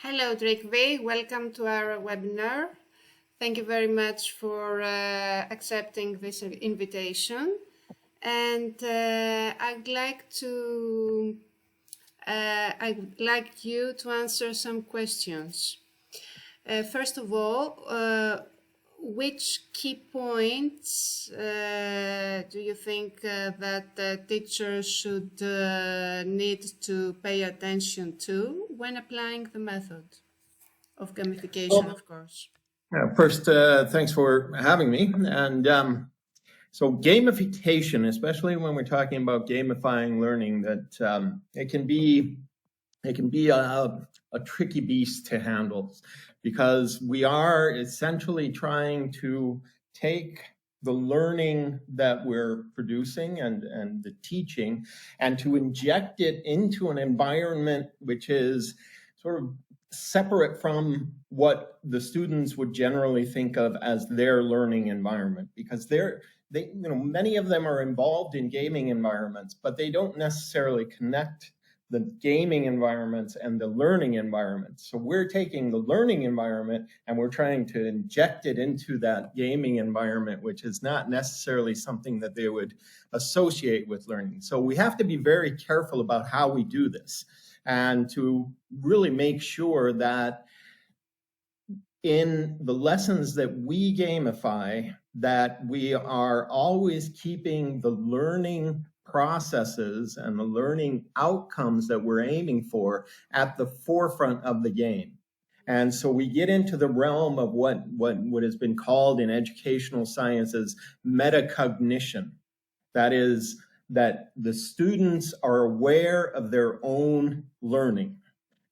Hello, Tryggvi. Welcome to our webinar. Thank you very much for accepting this invitation. And I'd like you to answer some questions. First of all, which key points do you think that teachers should need to pay attention to when applying the method of gamification, of course? First, thanks for having me. And so gamification, especially when we're talking about gamifying learning, that it can be a tricky beast to handle, because we are essentially trying to take the learning that we're producing and the teaching and to inject it into an environment which is sort of separate from what the students would generally think of as their learning environment, because many of them are involved in gaming environments, but they don't necessarily connect the gaming environments and the learning environments. So we're taking the learning environment and we're trying to inject it into that gaming environment, which is not necessarily something that they would associate with learning. So we have to be very careful about how we do this and to really make sure that in the lessons that we gamify, that we are always keeping the learning processes and the learning outcomes that we're aiming for at the forefront of the game. And so we get into the realm of what has been called in educational sciences metacognition. That is, that the students are aware of their own learning.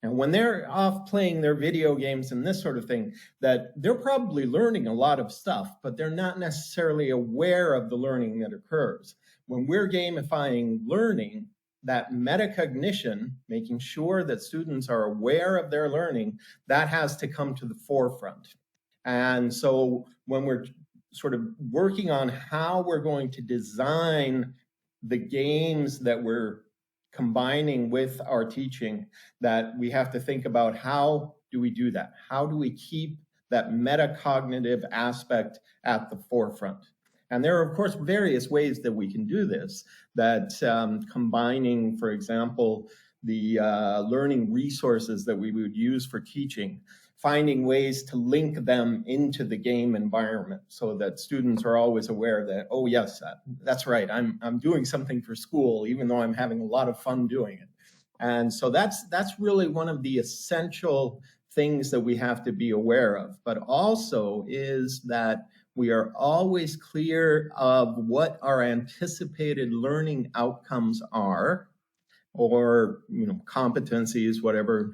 And when they're off playing their video games and this sort of thing, that they're probably learning a lot of stuff, but they're not necessarily aware of the learning that occurs. When we're gamifying learning, that metacognition, making sure that students are aware of their learning, that has to come to the forefront. And so when we're sort of working on how we're going to design the games that we're combining with our teaching, that we have to think about how do we do that? How do we keep that metacognitive aspect at the forefront? And there are, of course, various ways that we can do this, that combining, for example, the learning resources that we would use for teaching, finding ways to link them into the game environment so that students are always aware that, oh yes, that's right, I'm doing something for school, even though I'm having a lot of fun doing it. And so that's really one of the essential things that we have to be aware of, but also is that we are always clear of what our anticipated learning outcomes are, or competencies,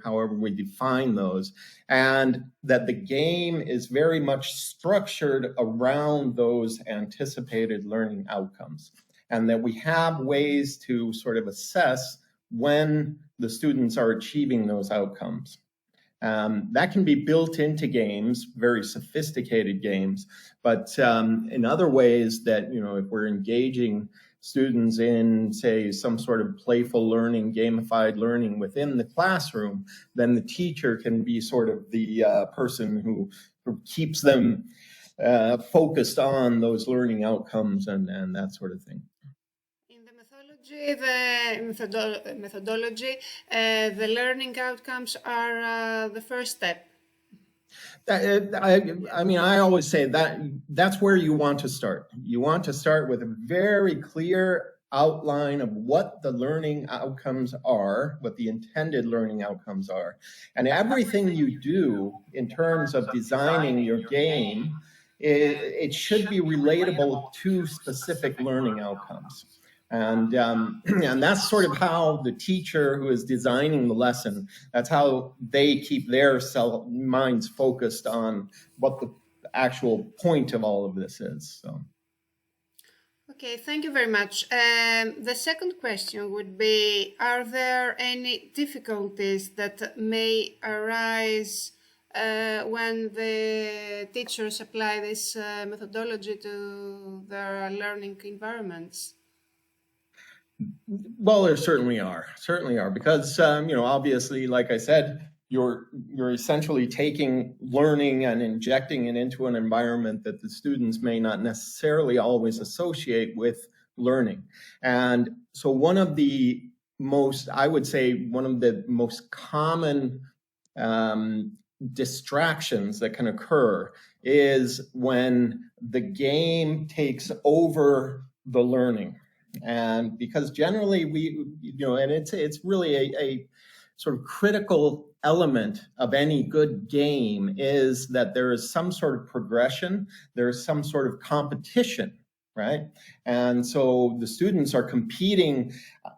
however we define those, and that the game is very much structured around those anticipated learning outcomes, and that we have ways to sort of assess when the students are achieving those outcomes. That can be built into games, very sophisticated games, but in other ways that, if we're engaging students in, say, some sort of playful learning, gamified learning within the classroom, then the teacher can be sort of the person who keeps them focused on those learning outcomes and that sort of thing. Methodology, the learning outcomes are the first step. I always say that's where you want to start. You want to start with a very clear outline of what the learning outcomes are, what the intended learning outcomes are. And everything you do in terms of designing your game, it should be relatable to specific learning outcomes. And that's sort of how the teacher who is designing the lesson, that's how they keep their minds focused on what the actual point of all of this is. So. Okay, thank you very much. The second question would be, are there any difficulties that may arise when the teachers apply this methodology to their learning environments? Well, there certainly are, because, obviously, like I said, you're essentially taking learning and injecting it into an environment that the students may not necessarily always associate with learning. And so one of the most, I would say, one of the most common distractions that can occur is when the game takes over the learning. And because generally and it's really a sort of critical element of any good game is that there is some sort of progression, there is some sort of competition, right? And so the students are competing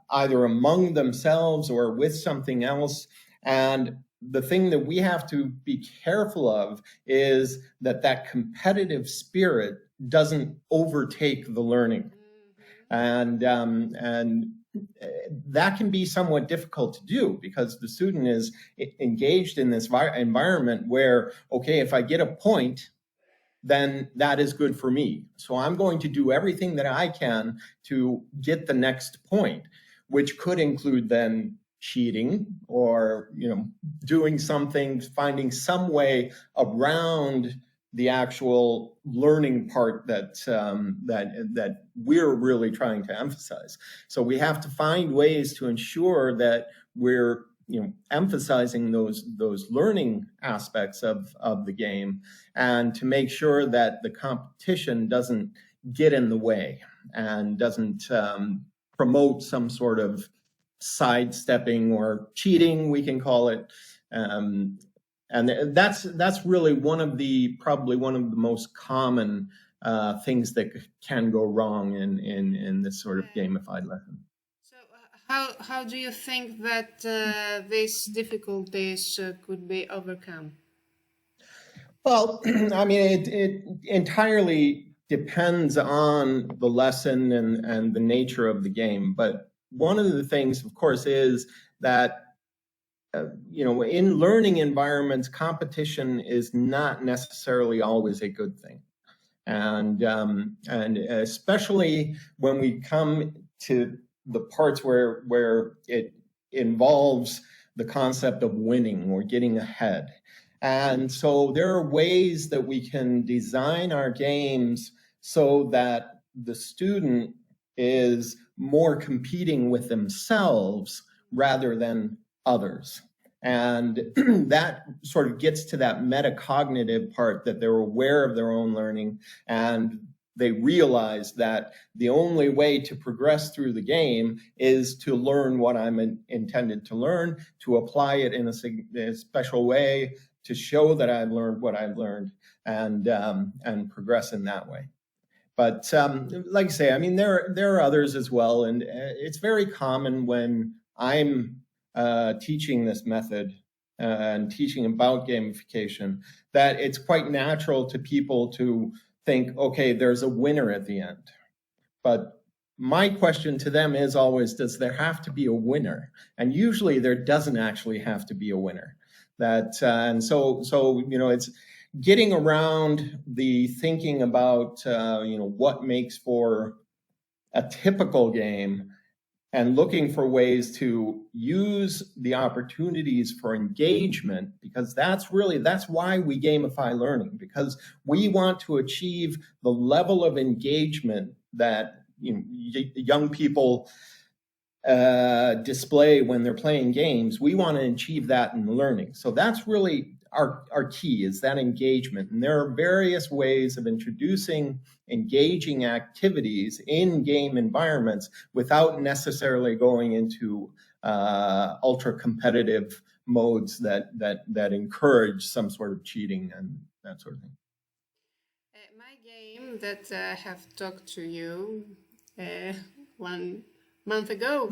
either among themselves or with something else. And the thing that we have to be careful of is that competitive spirit doesn't overtake the learning. And that can be somewhat difficult to do because the student is engaged in this environment where, okay, if I get a point, then that is good for me. So I'm going to do everything that I can to get the next point, which could include then cheating or, doing something, finding some way around the actual learning part that we're really trying to emphasize. So we have to find ways to ensure that we're emphasizing those learning aspects of the game, and to make sure that the competition doesn't get in the way and doesn't promote some sort of sidestepping or cheating, we can call it. And that's really probably one of the most common things that can go wrong in this sort of gamified lesson. So how do you think that these difficulties could be overcome? Well, I mean, it entirely depends on the lesson and the nature of the game. But one of the things, of course, is that in learning environments, competition is not necessarily always a good thing. And especially when we come to the parts where it involves the concept of winning or getting ahead. And so there are ways that we can design our games so that the student is more competing with themselves rather than others. And that sort of gets to that metacognitive part, that they're aware of their own learning and they realize that the only way to progress through the game is to learn what I'm intended to learn, to apply it in a special way, to show that I've learned what I've learned, and progress in that way. But like I say, I mean, there are others as well, and it's very common when I'm teaching this method and teaching about gamification that it's quite natural to people to think, okay, there's a winner at the end. But my question to them is always, does there have to be a winner? And usually there doesn't actually have to be a winner. And so it's getting around the thinking about what makes for a typical game, and looking for ways to use the opportunities for engagement, because that's why we gamify learning, because we want to achieve the level of engagement that young people display when they're playing games. We want to achieve that in learning. So that's really our key, is that engagement. And there are various ways of introducing engaging activities in game environments without necessarily going into ultra competitive modes that encourage some sort of cheating and that sort of thing. My game that I have talked to you 1 month ago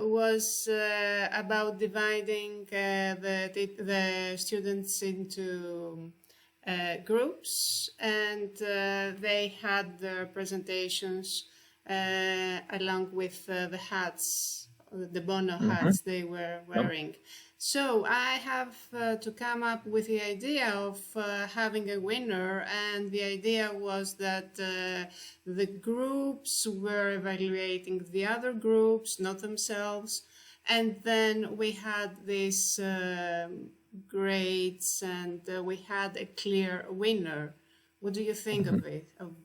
was about dividing the students into groups, and they had their presentations along with the hats, the Bono hats they were wearing. So I have to come up with the idea of having a winner, and the idea was that the groups were evaluating the other groups, not themselves. And then we had these grades, and we had a clear winner. What do you think of it, of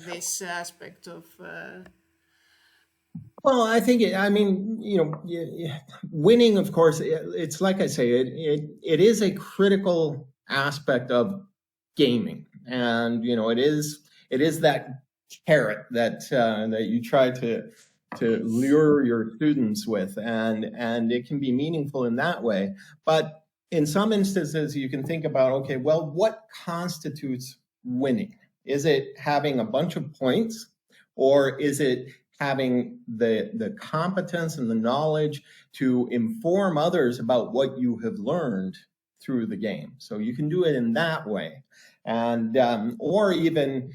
this aspect of? Well, I think, winning, of course, it's like I say, it is a critical aspect of gaming, and it is that carrot that you try to lure your students with, and it can be meaningful in that way. But in some instances, you can think about, okay, well, what constitutes winning? Is it having a bunch of points, or is it having the competence and the knowledge to inform others about what you have learned through the game? So you can do it in that way. And or even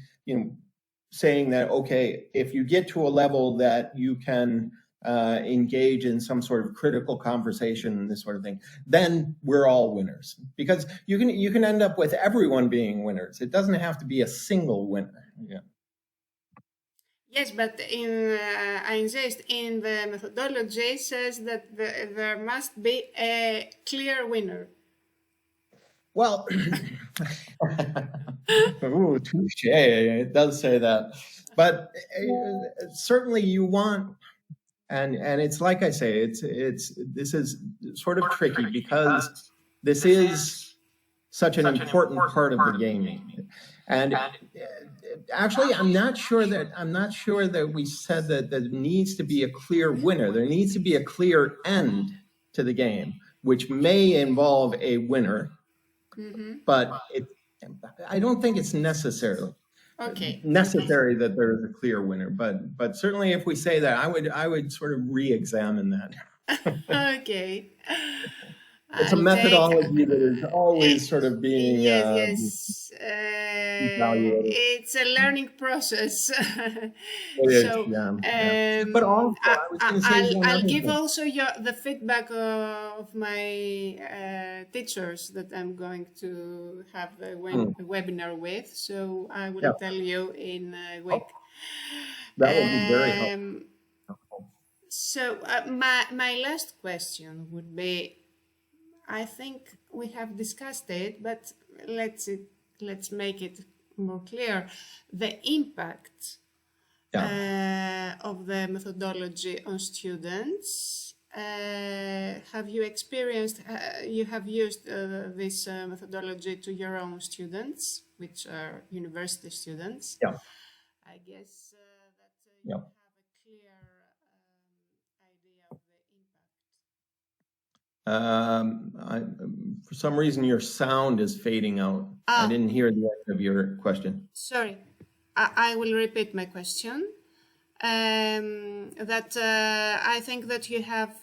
saying that, okay, if you get to a level that you can engage in some sort of critical conversation and this sort of thing, then we're all winners. Because you can end up with everyone being winners. It doesn't have to be a single winner. Yeah. Yes, but I insist, in the methodology says that there must be a clear winner. Well, ooh, touche, it does say that. But certainly you want, and it's like I say, this is sort of tricky because this is such an important part of the gaming. And actually, I'm not sure that we said that there needs to be a clear winner. There needs to be a clear end to the game, which may involve a winner, but I don't think it's necessary that there is a clear winner. But certainly, if we say that, I would sort of re-examine that. Okay. It's a methodology that is always sort of being evaluated. It's a learning process. But also, I was going to say I'll give also the feedback of my teachers that I'm going to have a webinar with. So I will tell you in a week. That would be very helpful. So my last question would be, I think we have discussed it, but let's make it more clear. The impact of the methodology on students. Have you experienced, you have used this methodology to your own students, which are university students? Yeah. I guess that you have a clear idea of the impact. For some reason, your sound is fading out. I didn't hear the end of your question. Sorry, I will repeat my question. I think that you have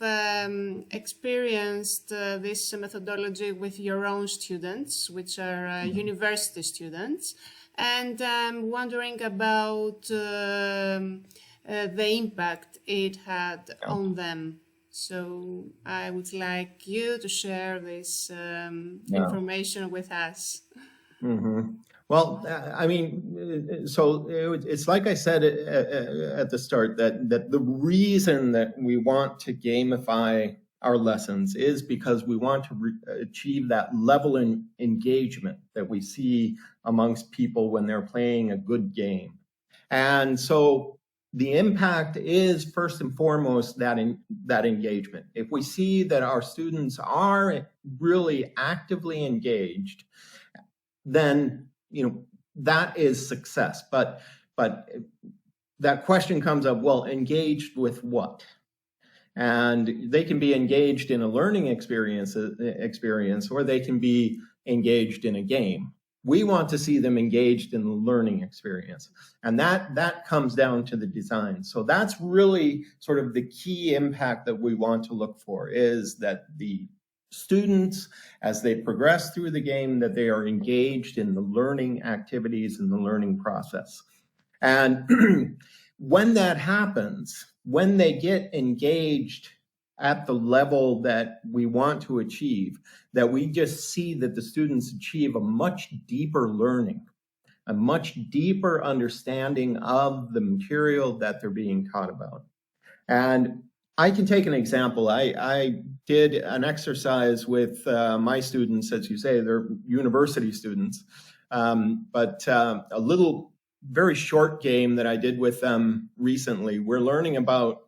experienced this methodology with your own students, which are university students, and I'm wondering about the impact it had on them. So I would like you to share this information with us. Well, I mean, so it's like I said at the start, that the reason that we want to gamify our lessons is because we want to achieve that level in engagement that we see amongst people when they're playing a good game. And so the impact is first and foremost that engagement. If we see that our students are really actively engaged, then that is success. But that question comes up, well, engaged with what? And they can be engaged in a learning experience, or they can be engaged in a game. We want to see them engaged in the learning experience. And that comes down to the design. So that's really sort of the key impact that we want to look for, is that the students, as they progress through the game, that they are engaged in the learning activities and the learning process. And when that happens, when they get engaged at the level that we want to achieve, that we just see that the students achieve a much deeper learning, a much deeper understanding of the material that they're being taught about. And I can take an example. I did an exercise with my students, as you say, they're university students, but a little very short game that I did with them recently. We're learning about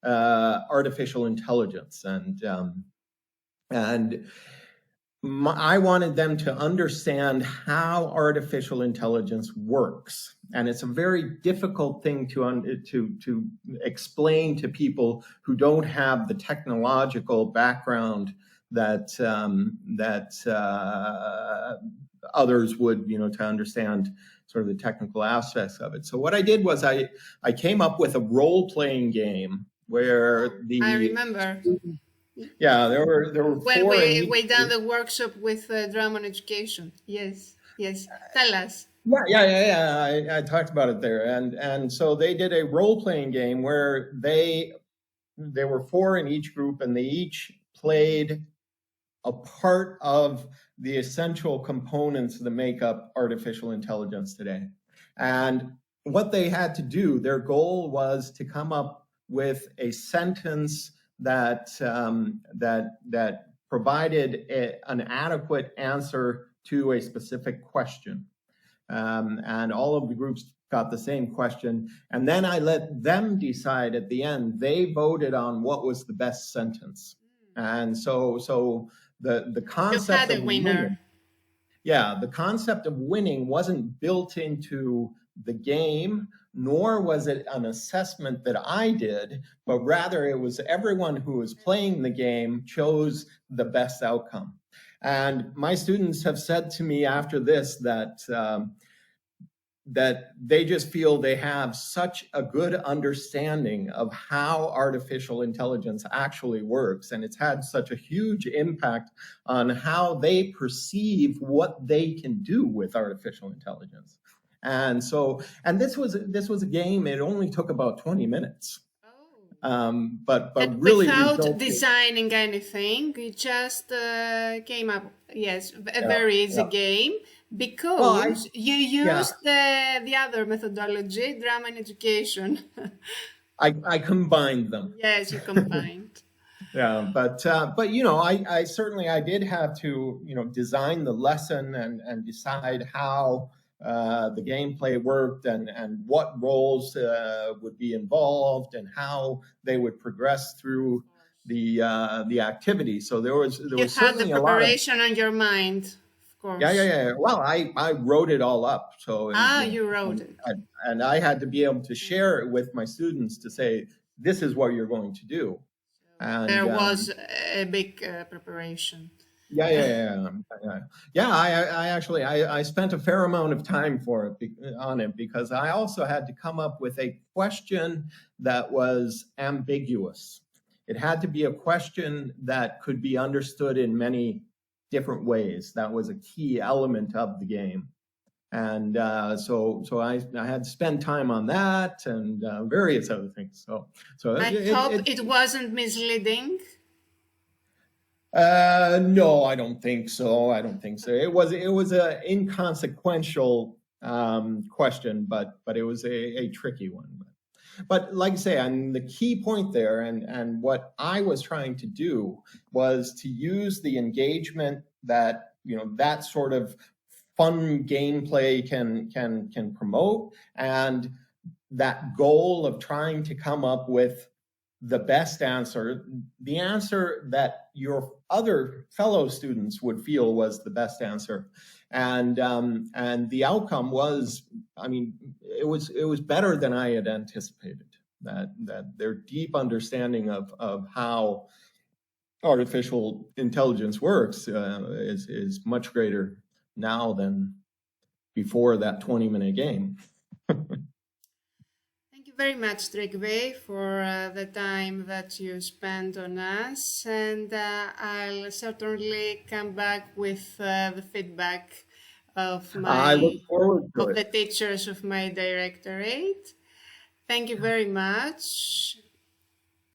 artificial intelligence, and I wanted them to understand how artificial intelligence works. And it's a very difficult thing to explain to people who don't have the technological background that others would, to understand sort of the technical aspects of it. So what I did was I came up with a role-playing game where I remember. Yeah, there were when four. we done the workshop with Drama Education. Yes. Tell us. Yeah. I talked about it there, and so they did a role-playing game where there were four in each group, and they each played a part of the essential components that make up artificial intelligence today. And what they had to do, their goal was to come up with a sentence that provided an adequate answer to a specific question. And all of the groups got the same question. And then I let them decide at the end. They voted on what was the best sentence. And so the concept of winning, the concept of winning wasn't built into the game, nor was it an assessment that I did, but rather it was everyone who was playing the game chose the best outcome. And my students have said to me after this that they just feel they have such a good understanding of how artificial intelligence actually works. And it's had such a huge impact on how they perceive what they can do with artificial intelligence. And this was a game. It only took about 20 minutes. But really without designing anything, you just came up. Yes, a very easy game, because you used the other methodology, Drama and Education. I combined them. Yes, you combined. But I certainly did have to design the lesson and decide how the gameplay worked and what roles would be involved and how they would progress through the activity. So there was certainly a lot of preparation on your mind, of course. Yeah. Well, I wrote it all up. So you wrote it, and I had to be able to share it with my students to say, this is what you're going to do. And there was a big preparation. I actually spent a fair amount of time on it because I also had to come up with a question that was ambiguous. It had to be a question that could be understood in many different ways. That was a key element of the game. And so I had to spend time on that and various other things. So I hope it wasn't misleading. No, I don't think so. It was an inconsequential question, but it was a tricky one. But like I say, the key point there, and what I was trying to do was to use the engagement that that sort of fun gameplay can promote, and that goal of trying to come up with the best answer, the answer that your other fellow students would feel was the best answer. And the outcome was, it was better than I had anticipated, that their deep understanding of how artificial intelligence works is much greater now than before that 20-minute game. Thank you very much, Tryggvi, for the time that you spent on us, and I'll certainly come back with the feedback of I look forward to the teachers of my directorate. Thank you very much.